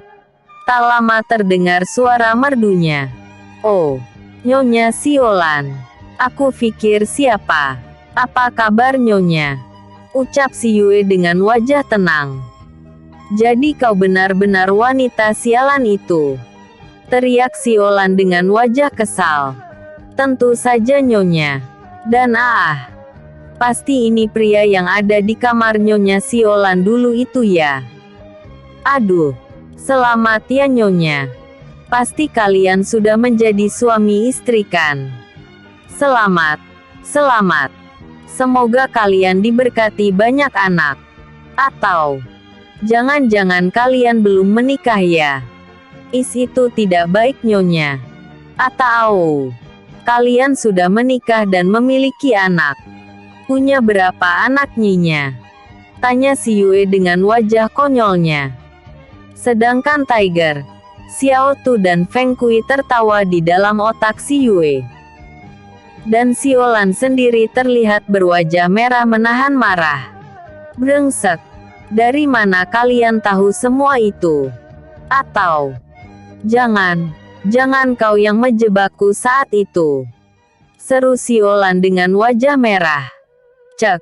Tak lama terdengar suara merdunya. Oh, Nyonya Siolan. Aku pikir siapa? Apa kabar Nyonya? Ucap si Yue dengan wajah tenang. Jadi kau benar-benar wanita sialan itu? Teriak Siolan dengan wajah kesal. Tentu saja Nyonya. Dan pasti ini pria yang ada di kamar Nyonya Siolan dulu itu ya? Aduh, selamat ya Nyonya. Pasti kalian sudah menjadi suami istri kan? Selamat. Semoga kalian diberkati banyak anak. Atau, jangan-jangan kalian belum menikah ya? Itu tidak baik Nyonya. Atau, kalian sudah menikah dan memiliki anak? Punya berapa anak Nyinya? Tanya si Yue dengan wajah konyolnya. Sedangkan Tiger, Xiao Tu dan Feng Kui tertawa di dalam otak si Yue. Dan Siolan sendiri terlihat berwajah merah menahan marah. Brengsek. Dari mana kalian tahu semua itu? Atau, jangan kau yang menjebakku saat itu? Seru Siolan dengan wajah merah. Cek.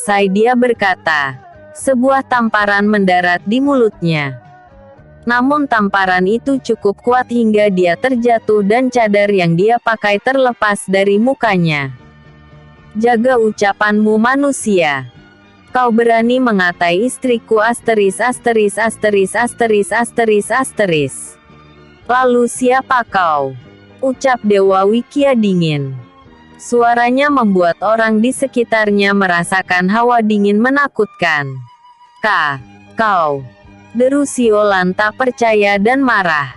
selesai dia berkata, sebuah tamparan mendarat di mulutnya. Namun tamparan itu cukup kuat hingga dia terjatuh dan cadar yang dia pakai terlepas dari mukanya. Jaga ucapanmu manusia. Kau berani mengatai istriku asteris. Lalu siapa kau? Ucap Dewa Wikia dingin. Suaranya membuat orang di sekitarnya merasakan hawa dingin menakutkan. Kau. Deru Siolan tak percaya dan marah.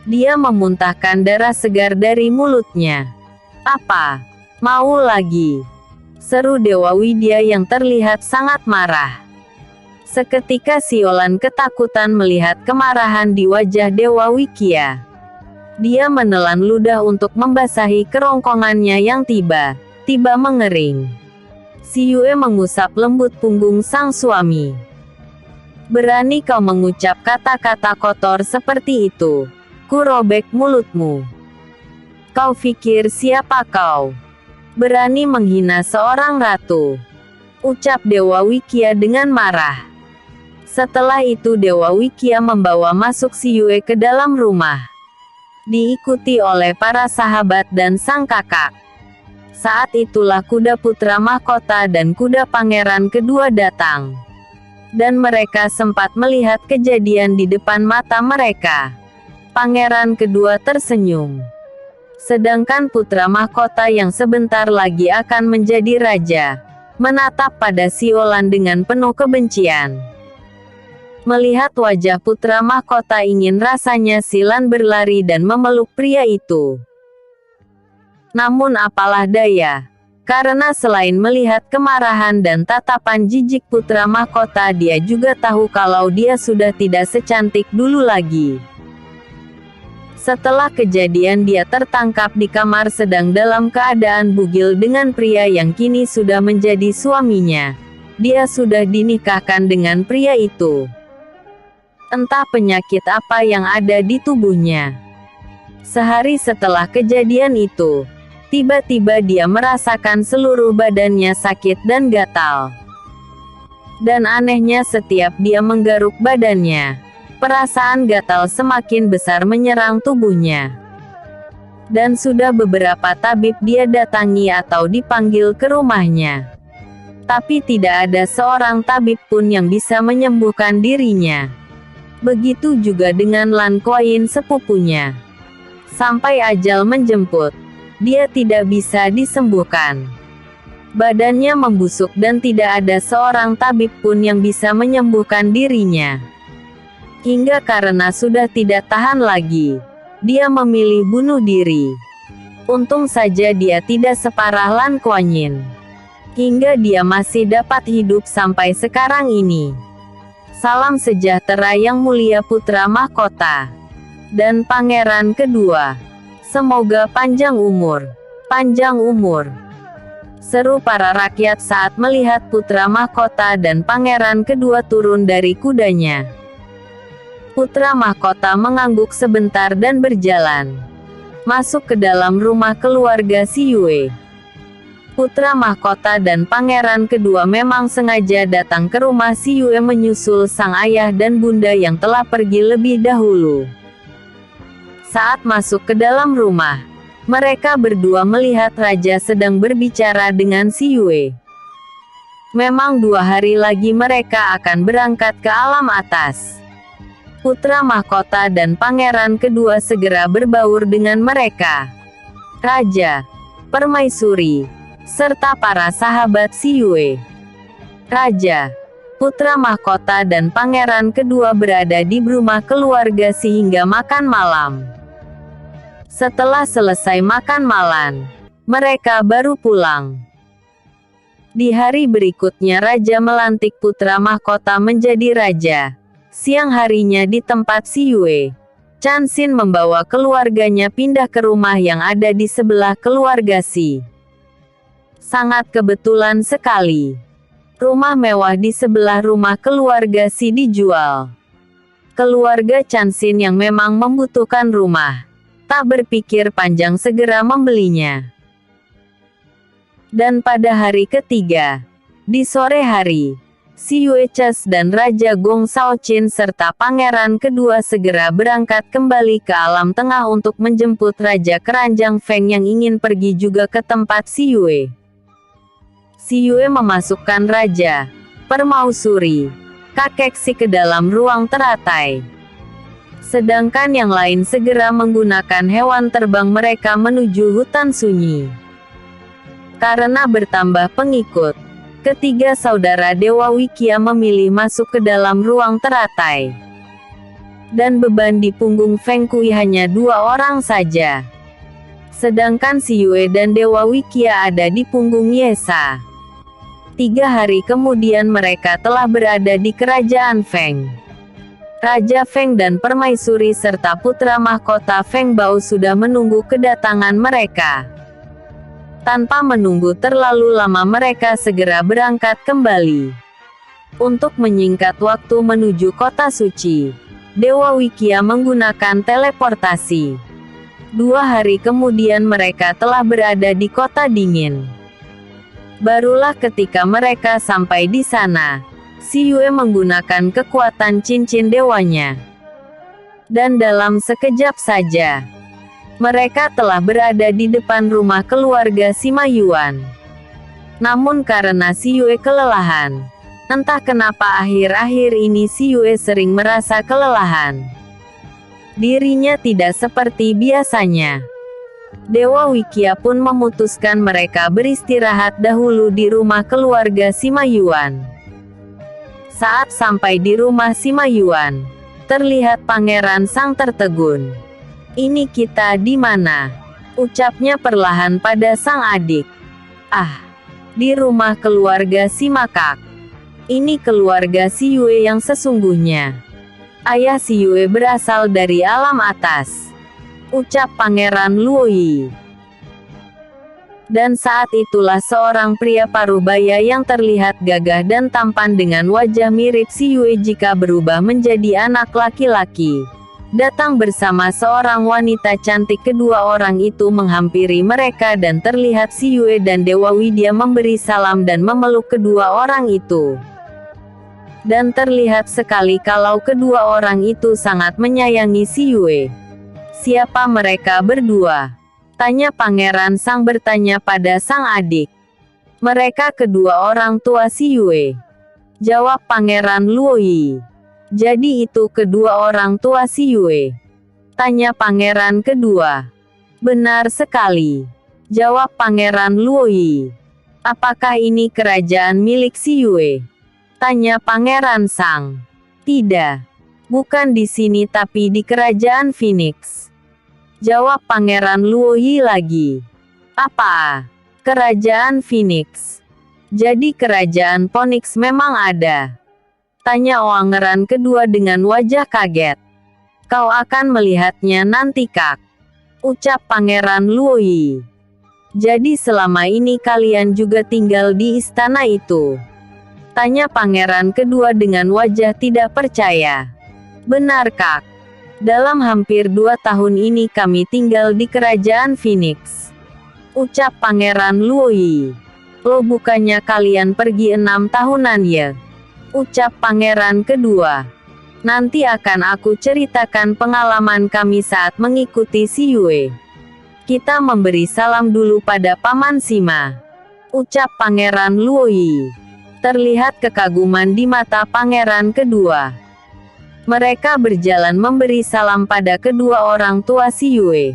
Dia memuntahkan darah segar dari mulutnya. Apa? Mau lagi? Seru Dewa Widya yang terlihat sangat marah. Seketika Siolan ketakutan melihat kemarahan di wajah Dewa Wikia. Dia menelan ludah untuk membasahi kerongkongannya yang tiba-tiba mengering. Si Yue mengusap lembut punggung sang suami. Berani kau mengucap kata-kata kotor seperti itu? Ku robek mulutmu. Kau pikir siapa kau? Berani menghina seorang ratu? Ucap Dewa Wikia dengan marah. Setelah itu Dewa Wikia membawa masuk si Yue ke dalam rumah. Diikuti oleh para sahabat dan sang kakak. Saat itulah kuda putra mahkota dan kuda pangeran kedua datang. Dan mereka sempat melihat kejadian di depan mata mereka. Pangeran kedua tersenyum. Sedangkan putra mahkota yang sebentar lagi akan menjadi raja, menatap pada Siolan dengan penuh kebencian. Melihat wajah putra mahkota ingin rasanya Silan berlari dan memeluk pria itu. Namun apalah daya, karena selain melihat kemarahan dan tatapan jijik putra mahkota, dia juga tahu kalau dia sudah tidak secantik dulu lagi. Setelah kejadian dia tertangkap di kamar sedang dalam keadaan bugil dengan pria yang kini sudah menjadi suaminya. Dia sudah dinikahkan dengan pria itu. Entah penyakit apa yang ada di tubuhnya. Sehari setelah kejadian itu, tiba-tiba dia merasakan seluruh badannya sakit dan gatal. Dan anehnya setiap dia menggaruk badannya, perasaan gatal semakin besar menyerang tubuhnya. Dan sudah beberapa tabib dia datangi atau dipanggil ke rumahnya. Tapi tidak ada seorang tabib pun yang bisa menyembuhkan dirinya. Begitu juga dengan Lan Kuayin sepupunya. Sampai ajal menjemput, dia tidak bisa disembuhkan. Badannya membusuk dan tidak ada seorang tabib pun yang bisa menyembuhkan dirinya. Hingga karena sudah tidak tahan lagi, dia memilih bunuh diri. Untung saja dia tidak separah Lan Kuayin. Hingga dia masih dapat hidup sampai sekarang ini. Salam sejahtera yang mulia putra mahkota dan pangeran kedua. Semoga panjang umur. Panjang umur. Seru para rakyat saat melihat putra mahkota dan pangeran kedua turun dari kudanya. Putra mahkota mengangguk sebentar dan berjalan masuk ke dalam rumah keluarga si Yue. Putra mahkota dan pangeran kedua memang sengaja datang ke rumah si Yue menyusul sang ayah dan bunda yang telah pergi lebih dahulu. Saat masuk ke dalam rumah, mereka berdua melihat raja sedang berbicara dengan si Yue. Memang 2 hari lagi mereka akan berangkat ke alam atas. Putra mahkota dan pangeran kedua segera berbaur dengan mereka. Raja, permaisuri, serta para sahabat si Yue. Raja, putra mahkota dan pangeran kedua berada di rumah keluarga sehingga makan malam. Setelah selesai makan malam, mereka baru pulang. Di hari berikutnya raja melantik putra mahkota menjadi raja. Siang harinya di tempat si Yue, Chanxin membawa keluarganya pindah ke rumah yang ada di sebelah keluarga si. Sangat kebetulan sekali. Rumah mewah di sebelah rumah keluarga si dijual. Keluarga Chanxin yang memang membutuhkan rumah, tak berpikir panjang segera membelinya. Dan pada hari ketiga, di sore hari, si Yue Ches dan Raja Gong Shaoqin serta pangeran kedua segera berangkat kembali ke alam tengah untuk menjemput Raja Keranjang Feng yang ingin pergi juga ke tempat si Yue. Si Yue memasukkan Raja Permausuri, kakek si ke dalam ruang teratai. Sedangkan yang lain segera menggunakan hewan terbang mereka menuju hutan sunyi. Karena bertambah pengikut, ketiga saudara Dewa Wikia memilih masuk ke dalam ruang teratai. Dan beban di punggung Feng Kui hanya 2 orang saja. Sedangkan si Yue dan Dewa Wikia ada di punggung Yesa. 3 hari kemudian mereka telah berada di kerajaan Feng. Raja Feng dan permaisuri serta putra mahkota Feng Bao sudah menunggu kedatangan mereka. Tanpa menunggu terlalu lama mereka segera berangkat kembali. Untuk menyingkat waktu menuju kota suci, Dewa Wikia menggunakan teleportasi. 2 hari kemudian mereka telah berada di kota dingin. Barulah ketika mereka sampai di sana, Si Yue menggunakan kekuatan cincin dewanya. Dan dalam sekejap saja, mereka telah berada di depan rumah keluarga Sima Yuan. Namun karena Si Yue kelelahan, entah kenapa akhir-akhir ini Si Yue sering merasa kelelahan. Dirinya tidak seperti biasanya. Dewa Wikia pun memutuskan mereka beristirahat dahulu di rumah keluarga Sima Yuan. Saat sampai di rumah Sima Yuan, terlihat Pangeran Sang tertegun. "Ini kita di mana?" ucapnya perlahan pada sang adik. "Ah, di rumah keluarga Si Makak. Ini keluarga Si Yue yang sesungguhnya. Ayah Si Yue berasal dari alam atas," ucap Pangeran Luoyi. Dan saat itulah seorang pria parubaya yang terlihat gagah dan tampan dengan wajah mirip Si Yue jika berubah menjadi anak laki-laki, datang bersama seorang wanita cantik. Kedua orang itu menghampiri mereka dan terlihat Si Yue dan Dewa Widya memberi salam dan memeluk kedua orang itu. Dan terlihat sekali kalau kedua orang itu sangat menyayangi Si Yue. "Siapa mereka berdua?" tanya Pangeran Sang bertanya pada sang adik. "Mereka kedua orang tua Si Yue," jawab Pangeran Luoyi. "Jadi itu kedua orang tua Si Yue?" tanya pangeran kedua. "Benar sekali," jawab Pangeran Luoyi. "Apakah ini kerajaan milik Si Yue?" tanya Pangeran Sang. "Tidak. Bukan di sini tapi di kerajaan Phoenix," jawab Pangeran Luoyi lagi. "Apa? Kerajaan Phoenix? Jadi kerajaan Phoenix memang ada?" tanya Wangeran kedua dengan wajah kaget. "Kau akan melihatnya nanti Kak," ucap Pangeran Luoyi. "Jadi selama ini kalian juga tinggal di istana itu?" tanya pangeran kedua dengan wajah tidak percaya. "Benar Kak. Dalam hampir 2 tahun ini kami tinggal di kerajaan Phoenix," ucap Pangeran Luoyi. "Loh, bukannya kalian pergi 6 tahunan ya?" ucap pangeran kedua. "Nanti akan aku ceritakan pengalaman kami saat mengikuti Si Yue. Kita memberi salam dulu pada Paman Sima," ucap Pangeran Luoyi. Terlihat kekaguman di mata pangeran kedua. Mereka berjalan memberi salam pada kedua orang tua Si Yue.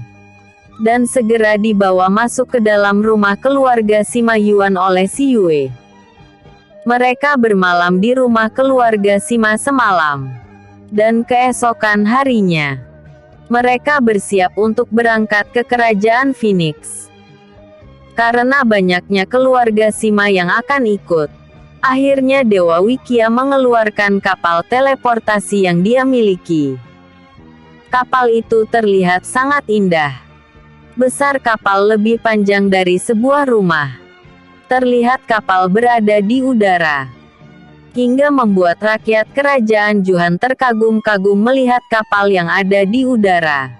Dan segera dibawa masuk ke dalam rumah keluarga Sima Yuan oleh Si Yue. Mereka bermalam di rumah keluarga Sima semalam. Dan keesokan harinya, mereka bersiap untuk berangkat ke kerajaan Phoenix. Karena banyaknya keluarga Sima yang akan ikut, akhirnya Dewa Wikia mengeluarkan kapal teleportasi yang dia miliki. Kapal itu terlihat sangat indah. Besar kapal lebih panjang dari sebuah rumah. Terlihat kapal berada di udara. Hingga membuat rakyat kerajaan Juhan terkagum-kagum melihat kapal yang ada di udara.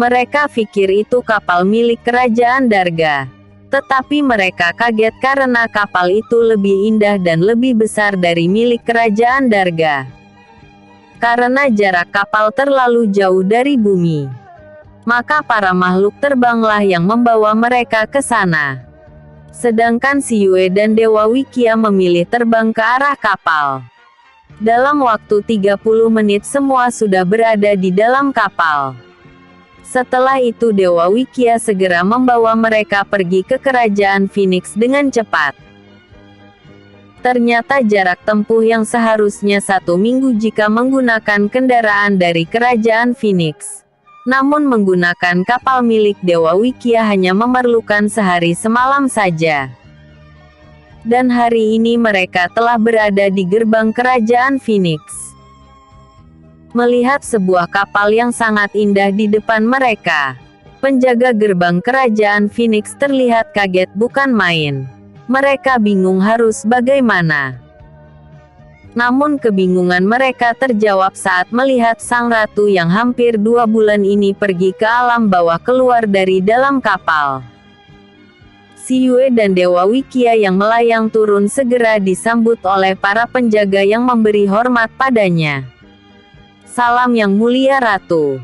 Mereka pikir itu kapal milik kerajaan Darga. Tetapi mereka kaget karena kapal itu lebih indah dan lebih besar dari milik kerajaan Darga. Karena jarak kapal terlalu jauh dari bumi, maka para makhluk terbanglah yang membawa mereka ke sana. Sedangkan Si Yue dan Dewa Wikia memilih terbang ke arah kapal. Dalam waktu 30 menit semua sudah berada di dalam kapal. Setelah itu Dewa Wikia segera membawa mereka pergi ke kerajaan Phoenix dengan cepat. Ternyata jarak tempuh yang seharusnya 1 minggu jika menggunakan kendaraan dari kerajaan Phoenix, namun menggunakan kapal milik Dewa Wikia hanya memerlukan sehari semalam saja. Dan hari ini mereka telah berada di gerbang kerajaan Phoenix. Melihat sebuah kapal yang sangat indah di depan mereka, Penjaga gerbang kerajaan Phoenix terlihat kaget bukan main. Mereka bingung harus bagaimana. Namun kebingungan mereka terjawab saat melihat sang ratu yang hampir 2 bulan ini pergi ke alam bawah keluar dari dalam kapal. Si Yue dan Dewa Wikia yang melayang turun segera disambut oleh para penjaga yang memberi hormat padanya. Salam yang mulia Ratu.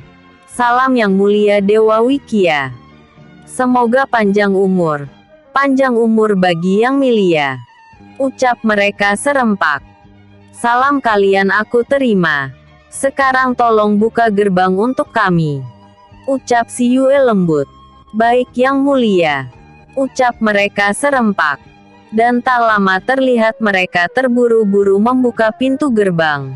Salam yang mulia Dewa Wikia. Semoga panjang umur. Panjang umur bagi yang mulia. Ucap mereka serempak. Salam kalian aku terima. Sekarang tolong buka gerbang untuk kami. Ucap si Yue lembut. Baik yang mulia. Ucap mereka serempak. Dan tak lama terlihat mereka terburu-buru membuka pintu gerbang.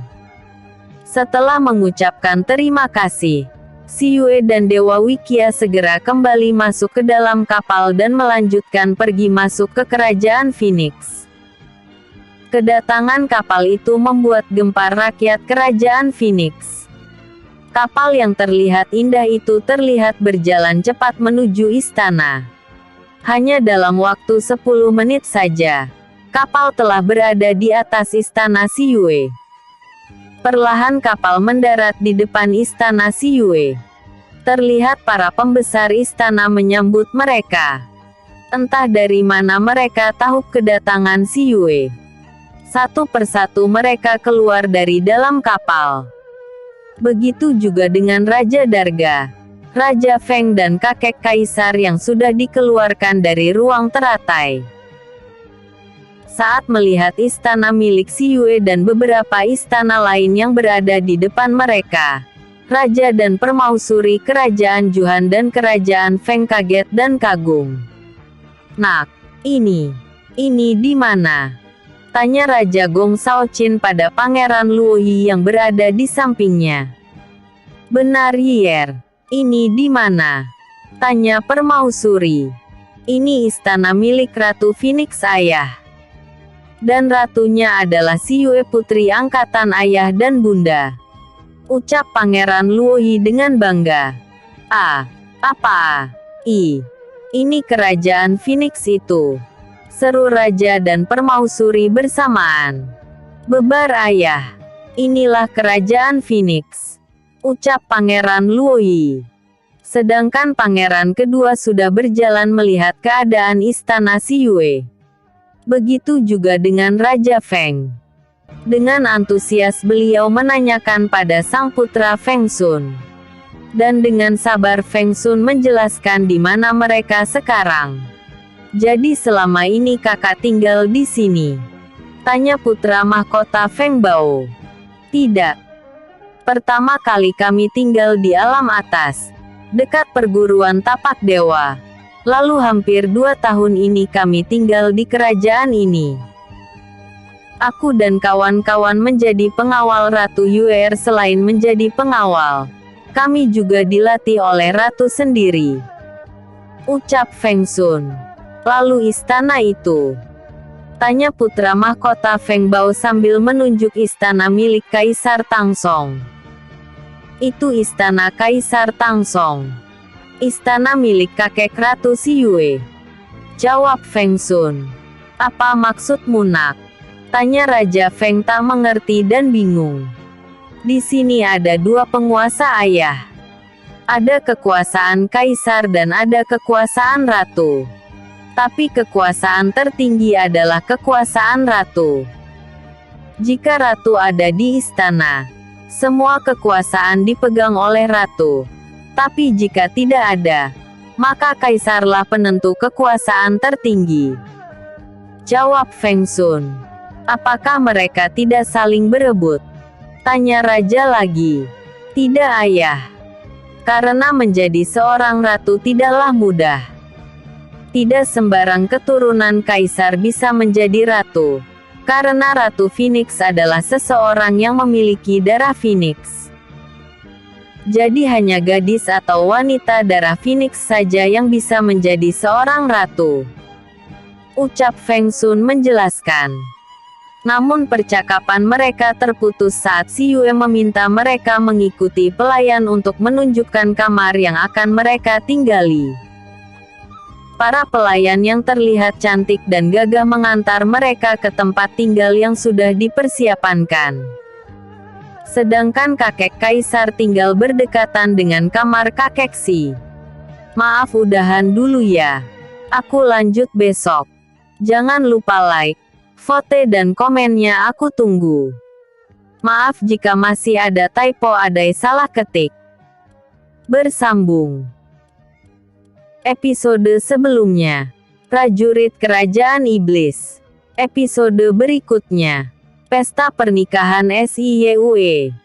Setelah mengucapkan terima kasih, si Yue dan Dewa Wikia segera kembali masuk ke dalam kapal dan melanjutkan pergi masuk ke kerajaan Phoenix. Kedatangan kapal itu membuat gempar rakyat kerajaan Phoenix. Kapal yang terlihat indah itu terlihat berjalan cepat menuju istana. Hanya dalam waktu 10 menit saja, kapal telah berada di atas istana si Yue. Perlahan kapal mendarat di depan istana si Yue. Terlihat para pembesar istana menyambut mereka. Entah dari mana mereka tahu kedatangan si Yue. Satu persatu mereka keluar dari dalam kapal. Begitu juga dengan Raja Darga, Raja Feng dan kakek kaisar yang sudah dikeluarkan dari ruang teratai. Saat melihat istana milik si Yue dan beberapa istana lain yang berada di depan mereka, Raja dan Permausuri kerajaan Juhan dan kerajaan Feng kaget dan kagum. Nak, ini di mana? Tanya Raja Gong Shaoqin pada Pangeran Luoyi yang berada di sampingnya. Benar Yier, ini di mana? Tanya Permausuri. Ini istana milik Ratu Phoenix ayah. Dan ratunya adalah si Yue putri angkatan ayah dan bunda. Ucap Pangeran Luoyi dengan bangga. Ini kerajaan Phoenix itu. Seru Raja dan Permausuri bersamaan. Bebar ayah. Inilah kerajaan Phoenix. Ucap Pangeran Luoyi. Sedangkan pangeran kedua sudah berjalan melihat keadaan istana si Yue. Begitu juga dengan Raja Feng. Dengan antusias beliau menanyakan pada sang putra Feng Sun. Dan dengan sabar Feng Sun menjelaskan di mana mereka sekarang. Jadi selama ini kakak tinggal di sini? Tanya putra mahkota Feng Bao. Tidak. Pertama kali kami tinggal di alam atas, dekat perguruan tapak dewa. Lalu hampir 2 tahun ini kami tinggal di kerajaan ini. Aku dan kawan-kawan menjadi pengawal Ratu Yue. Selain menjadi pengawal, kami juga dilatih oleh Ratu sendiri. Ucap Feng Sun. Lalu istana itu? Tanya putra mahkota Feng Bao sambil menunjuk istana milik Kaisar Tangsong. Itu istana Kaisar Tangsong. Istana milik kakek Ratu si Yue. Jawab Feng Sun. Apa maksudmu nak? Tanya Raja Feng tak mengerti dan bingung. Di sini ada 2 penguasa ayah. Ada kekuasaan kaisar dan ada kekuasaan ratu. Tapi kekuasaan tertinggi adalah kekuasaan ratu. Jika ratu ada di istana, semua kekuasaan dipegang oleh ratu. Tapi jika tidak ada, maka kaisarlah penentu kekuasaan tertinggi. Jawab Feng Sun. Apakah mereka tidak saling berebut? Tanya Raja lagi. Tidak ayah. Karena menjadi seorang ratu tidaklah mudah. Tidak sembarang keturunan kaisar bisa menjadi ratu. Karena Ratu Phoenix adalah seseorang yang memiliki darah Phoenix. Jadi hanya gadis atau wanita darah Phoenix saja yang bisa menjadi seorang ratu. Ucap Feng Sun menjelaskan. Namun percakapan mereka terputus saat si Yue meminta mereka mengikuti pelayan untuk menunjukkan kamar yang akan mereka tinggali. Para pelayan yang terlihat cantik dan gagah mengantar mereka ke tempat tinggal yang sudah dipersiapkan. Sedangkan kakek kaisar tinggal berdekatan dengan kamar kakek Si. Maaf udahan dulu ya. Aku lanjut besok. Jangan lupa like, vote dan komennya aku tunggu. Maaf jika masih ada typo ada salah ketik. Bersambung. Episode sebelumnya. Prajurit Kerajaan Iblis. Episode berikutnya. Pesta Pernikahan SIYUE.